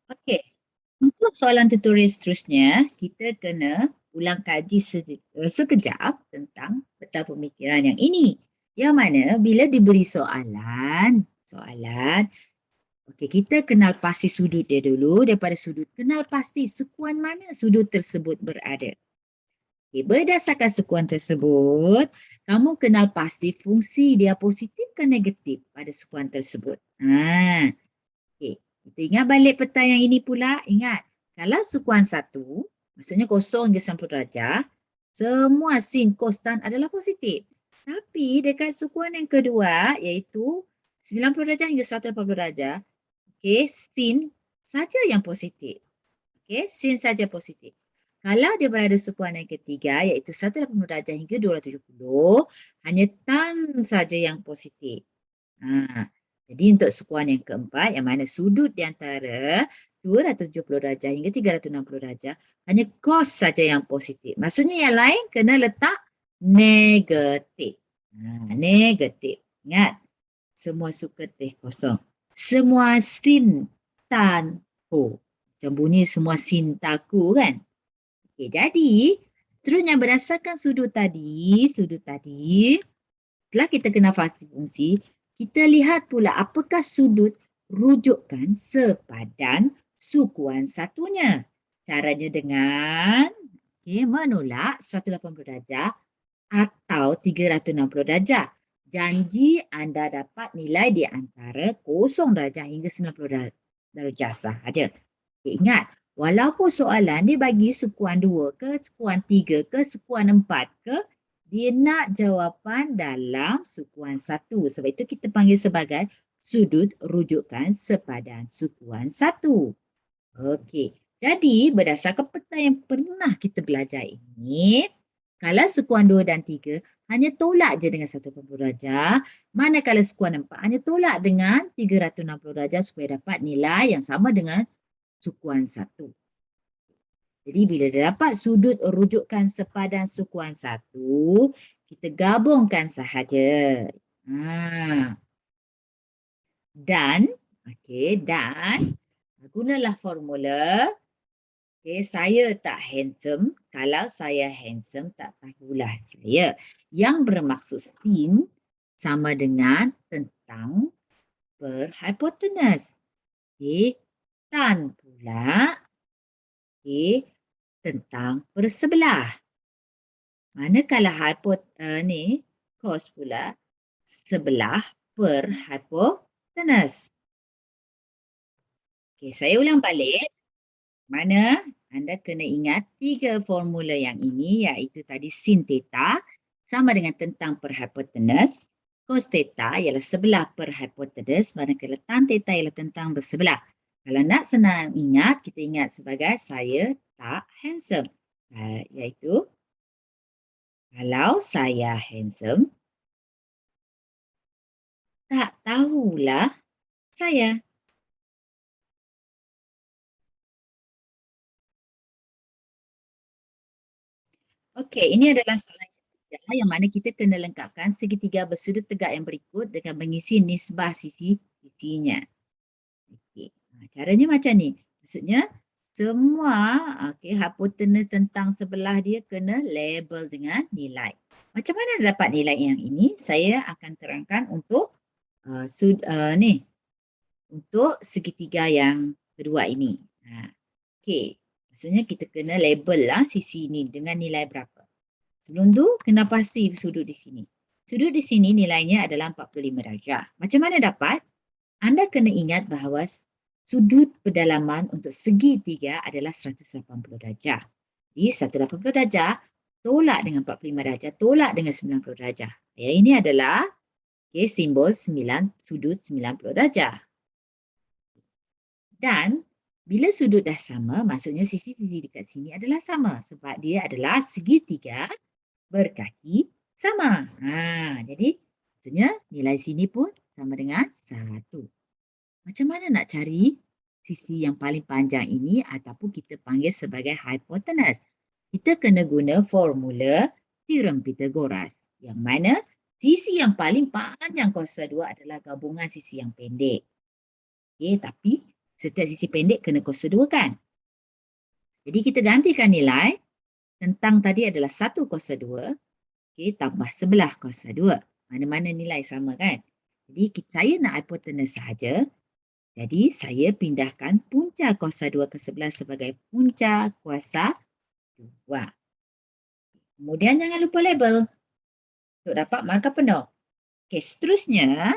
Okey, untuk soalan tutorial seterusnya, kita kena ulang kaji sekejap tentang peta pemikiran yang ini. Yang mana bila diberi soalan, okey, kita kenal pasti sudut dia dulu. Daripada sudut, kenal pasti sekuan mana sudut tersebut berada. Okay, berdasarkan sekuan tersebut, kamu kenal pasti fungsi dia positif ke negatif pada sekuan tersebut. Okay. Kita ingat balik peta yang ini pula. Ingat, kalau sekuan 1, maksudnya 0 hingga 90 darjah, semua sin, cos, tan adalah positif. Tapi dekat sekuan yang kedua, iaitu 90 darjah hingga 180 darjah, okay, sin saja yang positif. Okay, sin saja positif. Kalau dia berada sekuan yang ketiga, iaitu 180 darjah hingga 270, hanya tan saja yang positif. Jadi untuk sekuan yang keempat, yang mana sudut di antara 270 darjah hingga 360 darjah, hanya cos saja yang positif. Maksudnya yang lain kena letak negatif. Negatif. Ingat, semua suka teh kosong. Semua sin, tan, ho. Macam bunyi semua sin taku kan? Okey, jadi seterusnya berdasarkan sudut tadi, setelah kita kenal fungsi, kita lihat pula apakah sudut rujukan sepadan sukuan satunya. Caranya dengan menolak 180 darjah atau 360 darjah. Janji anda dapat nilai di antara 0 darjah hingga 90 darjah sahaja. Ingat, walaupun soalan dia bagi sekuan 2 ke, sekuan 3 ke, sekuan 4 ke, dia nak jawapan dalam sekuan 1. Sebab itu kita panggil sebagai sudut rujukan sepadan sekuan 1. Okey. Jadi, berdasarkan peta yang pernah kita belajar ini, kalau sekuan 2 dan 3, hanya tolak je dengan 180 darjah. Manakala sekuan 4, hanya tolak dengan 360 darjah supaya dapat nilai yang sama dengan sukuan 1. Jadi bila dia dapat sudut rujukan sepadan sukuan 1, kita gabungkan sahaja. Dan gunalah formula. Saya tak handsome. Kalau saya handsome, tak tahulah saya. Yang bermaksud sin sama dengan tentang per hypotenuse. Tan pula tentang persebelah. Manakala cos pula sebelah per hypotenuse. Saya ulang balik. Mana anda kena ingat 3 formula yang ini, iaitu tadi sin theta sama dengan tentang per hypotenuse. Cos theta ialah sebelah per hypotenuse, manakala tan theta ialah tentang bersebelah. Kalau nak senang ingat, kita ingat sebagai saya tak handsome. Iaitu, kalau saya handsome, tak tahulah saya. Okey, ini adalah soalan yang mana kita kena lengkapkan segitiga bersudut tegak yang berikut dengan mengisi nisbah sisi-sisinya. Okey, caranya macam ni. Maksudnya, semua hipotenus tentang sebelah dia kena label dengan nilai. Macam mana dapat nilai yang ini? Saya akan terangkan untuk untuk segitiga yang kedua ini. Okey, maksudnya kita kena label lah sisi ini dengan nilai berapa. Sebelum tu, kena pasti sudut di sini. Sudut di sini nilainya adalah 45 darjah. Macam mana dapat? Anda kena ingat bahawa sudut pedalaman untuk segitiga adalah 180 darjah. Jadi 180 darjah tolak dengan 45 darjah, tolak dengan 90 darjah. Ini adalah simbol sudut 90 darjah. Dan bila sudut dah sama, maksudnya sisi-sisi dekat sini adalah sama sebab dia adalah segitiga berkaki sama. Jadi maksudnya nilai sini pun sama dengan 1. Macam mana nak cari sisi yang paling panjang ini ataupun kita panggil sebagai hypotenuse? Kita kena guna formula teorem Pythagoras. Yang mana sisi yang paling panjang kuasa 2 adalah gabungan sisi yang pendek. Tapi Setiap sisi pendek kena kuasa 2 kan? Jadi kita gantikan nilai tentang tadi adalah 1 kuasa 2, okay, tambah sebelah kuasa 2. Mana-mana nilai sama kan? Jadi saya nak hipotenus sahaja. Jadi saya pindahkan punca kuasa 2 ke sebelah sebagai punca kuasa 2. Kemudian jangan lupa label untuk dapat markah penuh. Okay, seterusnya,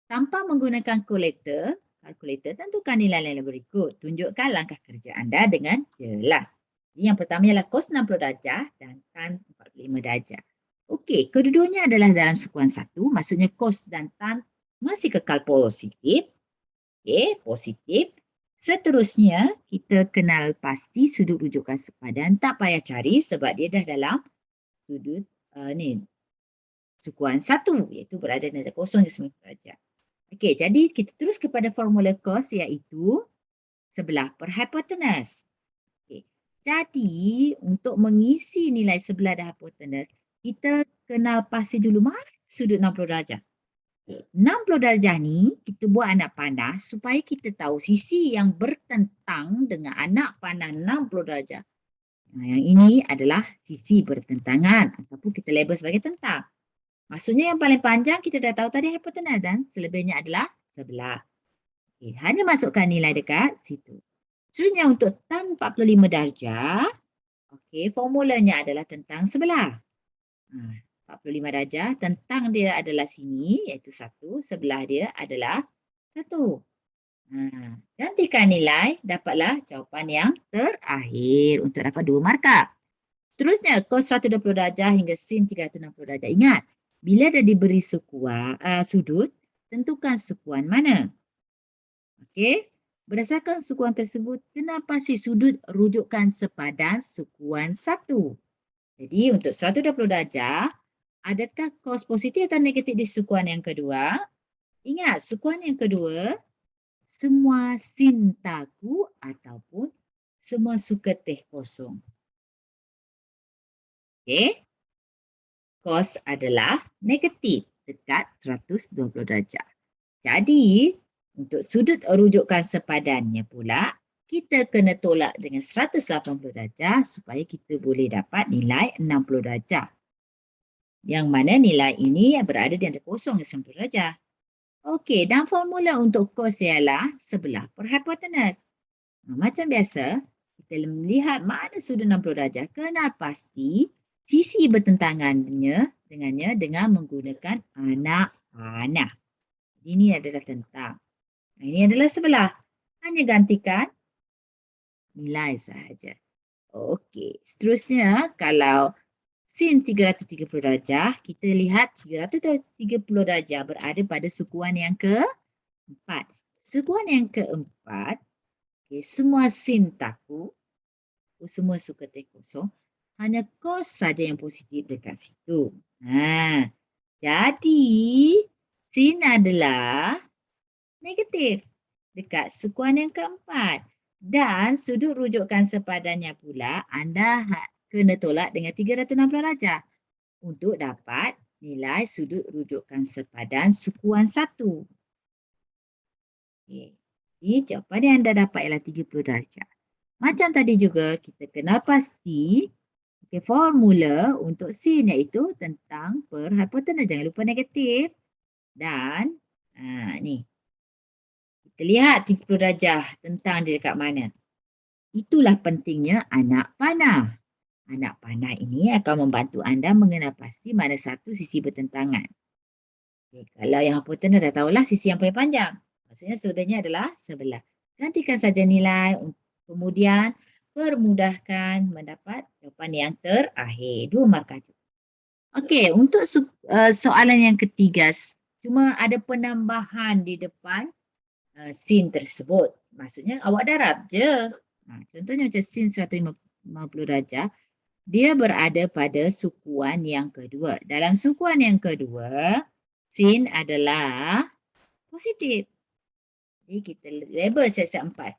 tanpa menggunakan kalkulator, tentukan nilai-nilai berikut. Tunjukkan langkah kerja anda dengan jelas. Jadi yang pertama ialah cos 60 darjah dan tan 45 darjah. Okey, kedua-duanya adalah dalam sukuan 1, maksudnya cos dan tan masih kekal positif. Okey, positif. Seterusnya, kita kenal pasti sudut rujukan sepadan. Tak payah cari sebab dia dah dalam sudut sukuan 1, iaitu berada di antara 0 dan 90 darjah. Okey, jadi kita terus kepada formula cos iaitu sebelah per hipotenus. Okay. Jadi, untuk mengisi nilai sebelah dan hipotenus, kita kenal pasti dulu mana sudut 60 darjah. 60 darjah ni, kita buat anak panah supaya kita tahu sisi yang bertentang dengan anak panah 60 darjah. Nah, yang ini adalah sisi bertentangan ataupun kita label sebagai tentang. Maksudnya yang paling panjang kita dah tahu tadi hipotenus dan selebihnya adalah sebelah. Okay, hanya masukkan nilai dekat situ. Seterusnya untuk tan 45 darjah, okay, formulanya adalah tentang sebelah. 45 darjah, tentang dia adalah sini, iaitu 1, sebelah dia adalah 1. Gantikan nilai, dapatlah jawapan yang terakhir untuk dapat 2 markah. Seterusnya, cos 120 darjah hingga sin 360 darjah. Ingat, bila dah diberi sudut, tentukan sukuan mana. Okey, berdasarkan sukuan tersebut, kenal pasti sudut rujukan sepadan sukuan 1. Jadi untuk 120 darjah, adakah cos positif atau negatif di sukuan yang kedua? Ingat, sukuan yang kedua, semua sin taku ataupun semua suka teh kosong. Okey, cos adalah negatif dekat 120 darjah. Jadi, untuk sudut rujukan sepadannya pula, kita kena tolak dengan 180 darjah supaya kita boleh dapat nilai 60 darjah. Yang mana nilai ini berada di antara 0 dan 90 darjah. Okey, dan formula untuk cos ialah sebelah per hipotenus. Macam biasa, kita lihat mana sudut 60 darjah. Kenal pasti sisi bertentangannya dengannya dengan menggunakan anak panah. Ini adalah tentang. Ini adalah sebelah. Hanya gantikan nilai sahaja. Okey, seterusnya kalau sin 330 darjah, kita lihat 330 darjah berada pada sukuan yang keempat. Sukuan yang keempat, okay, semua sin taku, semua suka teh kosong, hanya cos saja yang positif dekat situ. Jadi sin adalah negatif dekat sukuan yang keempat. Dan sudut rujukan sepadannya pula anda kena tolak dengan 360 darjah untuk dapat nilai sudut rujukan sepadan sukuan 1. Okay. Jadi jawapan yang anda dapat ialah 30 darjah. Macam tadi juga kita kenal pasti formula untuk sin iaitu tentang per hipotenus. Jangan lupa negatif. Dan ni. Kita lihat 30 darjah tentang dia dekat mana. Itulah pentingnya anak panah. Anak panah ini akan membantu anda mengenal pasti mana satu sisi bertentangan. Okay, kalau yang hipotenus dah tahulah sisi yang paling panjang. Maksudnya selebihnya adalah sebelah. Gantikan saja nilai. Kemudian permudahkan mendapat jawapan yang terakhir. 2 markah. Okey, untuk soalan yang ketiga, cuma ada penambahan di depan sin tersebut. Maksudnya awak darab je. Contohnya macam sin 150 darjah, dia berada pada sukuan yang kedua. Dalam sukuan yang kedua, sin adalah positif. Jadi kita label siap-siap 4.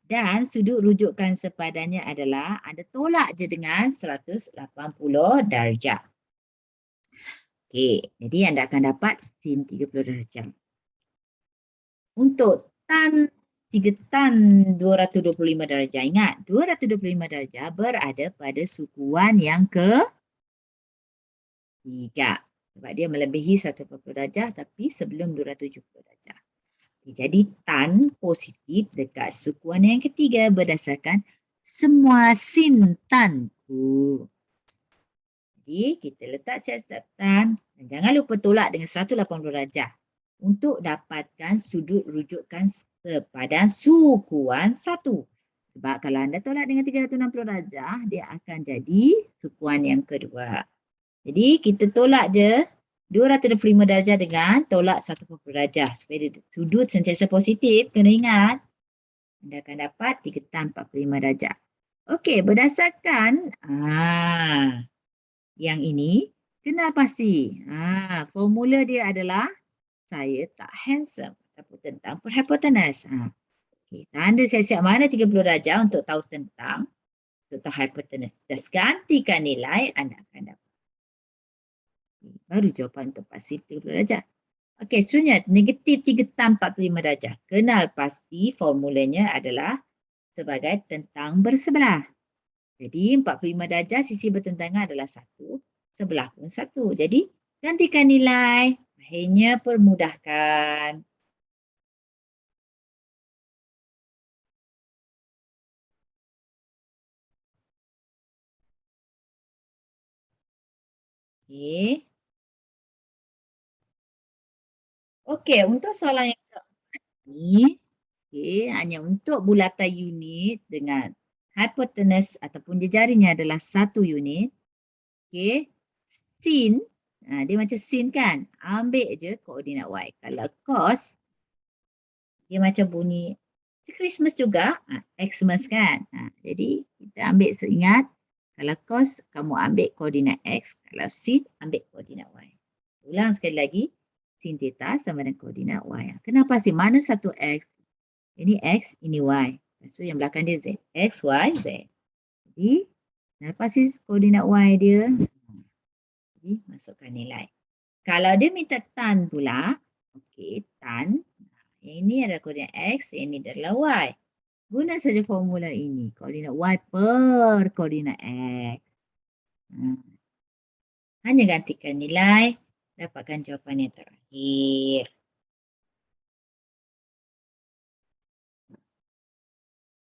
Dan sudut rujukan sepadannya adalah anda tolak je dengan 180 darjah. Okey, jadi anda akan dapat sin 30 darjah. Untuk tan 3 tan 225 darjah. Ingat, 225 darjah berada pada sukuan yang ketiga. Sebab dia melebihi 140 darjah tapi sebelum 270 darjah. Jadi tan positif dekat sukuan yang ketiga berdasarkan semua sin tanku. Jadi kita letak siasat tan dan jangan lupa tolak dengan 180 darjah untuk dapatkan sudut rujukan sepadan sukuan 1. Sebab kalau anda tolak dengan 360 darjah, dia akan jadi sukuan yang kedua. Jadi kita tolak je 225 darjah dengan tolak 140 darjah supaya sudut sentiasa positif. Kena ingat, anda akan dapat 3 tan 45 darjah. Okey, berdasarkan yang ini, kenal pasti. Formula dia adalah saya tak handsome ataupun tentang hypotenuse. Okay. Tanda siap-siap mana 30 darjah untuk tahu tentang hypotenuse. Just gantikan nilai, anda akan dapat. Baru jawapan untuk pasif 30 darjah. Okey, seterusnya negatif 3 tan 45 darjah. Kenal pasti formulanya adalah sebagai tentang bersebelah. Jadi 45 darjah sisi bertentangan adalah 1, sebelah pun 1. Jadi gantikan nilai, akhirnya permudahkan. Okey. Okey, untuk soalan yang keempat ni, hanya untuk bulatan unit dengan hypotenuse ataupun jejarinya adalah 1 unit. Okey, sin, dia macam sin kan? Ambil je koordinat Y. Kalau cos, dia macam bunyi Christmas juga, Xmas kan? Jadi kita ambil seingat, kalau cos kamu ambil koordinat X, kalau sin ambil koordinat Y. Ulang sekali lagi, sin theta sama dengan koordinat Y. Kenapa sin? Mana satu X? Ini X, ini Y. So yang belakang dia Z. X, Y, Z. Jadi, kenapa sih koordinat Y dia? Jadi, masukkan nilai. Kalau dia minta tan pula, okey, tan. Ini adalah koordinat X, ini adalah Y. Guna saja formula ini. Koordinat Y per koordinat X. Hanya gantikan nilai, dapatkan jawapan yang terakhir.